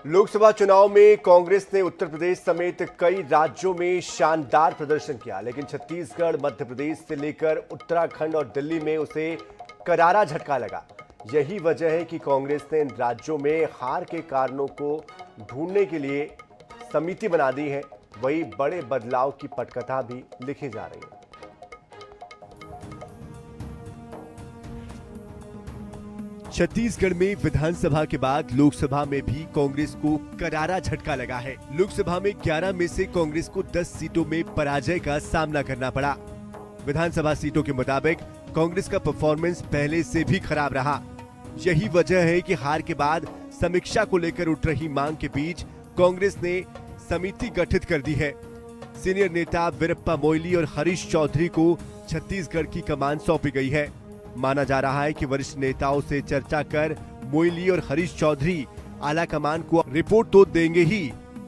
लोकसभा चुनाव में कांग्रेस ने उत्तर प्रदेश समेत कई राज्यों में शानदार प्रदर्शन किया, लेकिन छत्तीसगढ़, मध्य प्रदेश से लेकर उत्तराखंड और दिल्ली में उसे करारा झटका लगा। यही वजह है कि कांग्रेस ने इन राज्यों में हार के कारणों को ढूंढने के लिए समिति बना दी है। वही बड़े बदलाव की पटकथा भी लिखी जा रही है। छत्तीसगढ़ में विधानसभा के बाद लोकसभा में भी कांग्रेस को करारा झटका लगा है। लोकसभा में 11 में से कांग्रेस को 10 सीटों में पराजय का सामना करना पड़ा। विधानसभा सीटों के मुताबिक कांग्रेस का परफॉर्मेंस पहले से भी खराब रहा। यही वजह है कि हार के बाद समीक्षा को लेकर उठ रही मांग के बीच कांग्रेस ने समिति गठित कर दी है। सीनियर नेता वीरप्पा मोइली और हरीश चौधरी को छत्तीसगढ़ की कमान सौंपी गई है। माना जा रहा है कि वरिष्ठ नेताओं से चर्चा कर मोइली और हरीश चौधरी आला कमान को रिपोर्ट तो देंगे ही।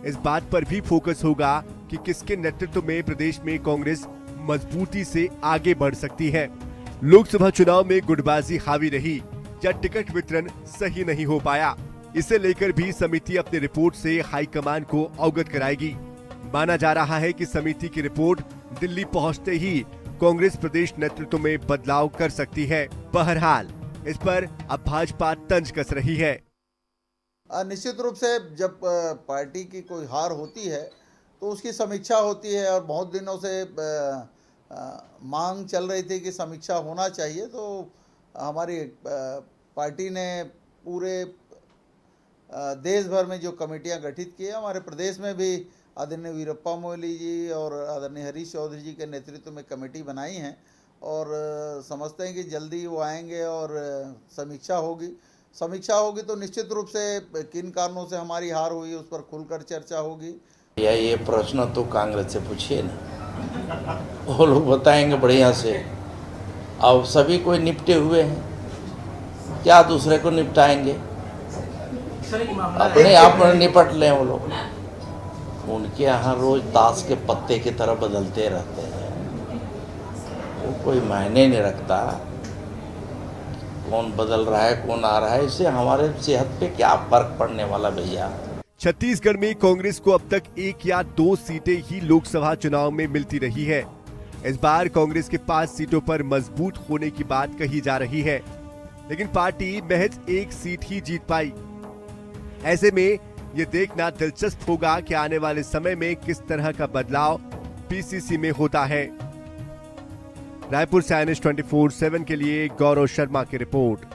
इस बात पर भी फोकस होगा कि किसके नेतृत्व में प्रदेश में कांग्रेस मजबूती से आगे बढ़ सकती है। लोकसभा चुनाव में गुटबाजी हावी रही या टिकट वितरण सही नहीं हो पाया, इसे लेकर भी समिति अपनी रिपोर्ट से हाईकमान को अवगत कराएगी। माना जा रहा है कि समिति की रिपोर्ट दिल्ली पहुंचते ही कांग्रेस प्रदेश नेतृत्व में बदलाव कर सकती है। बहरहाल इस पर अब भाजपा तंज कस रही है। निश्चित रूप से जब पार्टी की कोई हार होती है तो उसकी समीक्षा होती है, और बहुत दिनों से मांग चल रही थी कि समीक्षा होना चाहिए। तो हमारी पार्टी ने पूरे देश भर में जो कमेटियां गठित की है, हमारे प्रदेश में भी आदरणीय वीरप्पा मोइली जी और आदरणीय हरीश चौधरी जी के नेतृत्व में कमेटी बनाई हैं, और समझते हैं कि जल्दी वो आएंगे और समीक्षा होगी तो निश्चित रूप से किन कारणों से हमारी हार हुई उस पर खुलकर चर्चा होगी। ये प्रश्न तो कांग्रेस से पूछिए ना, वो लोग बताएंगे बढ़िया से। अब सभी कोई निपटे हुए हैं, क्या दूसरे को निपटाएंगे? अपने आप में निपट लें वो लोग। उनके यहाँ रोज ताश के पत्ते की तरह बदलते रहते हैं, वो कोई मायने नहीं रखता कौन बदल रहा है कौन आ रहा है। इससे हमारे सेहत पे क्या फर्क पड़ने वाला भैया। छत्तीसगढ़ में कांग्रेस को अब तक 1 या 2 सीटें ही लोकसभा चुनाव में मिलती रही है। इस बार कांग्रेस के 5 सीटों पर मजबूत होने की बात कही जा रही है, लेकिन पार्टी महज 1 सीट ही जीत पाई। ऐसे में ये देखना दिलचस्प होगा कि आने वाले समय में किस तरह का बदलाव पीसीसी में होता है। रायपुर से INS 24/7 के लिए गौरव शर्मा की रिपोर्ट।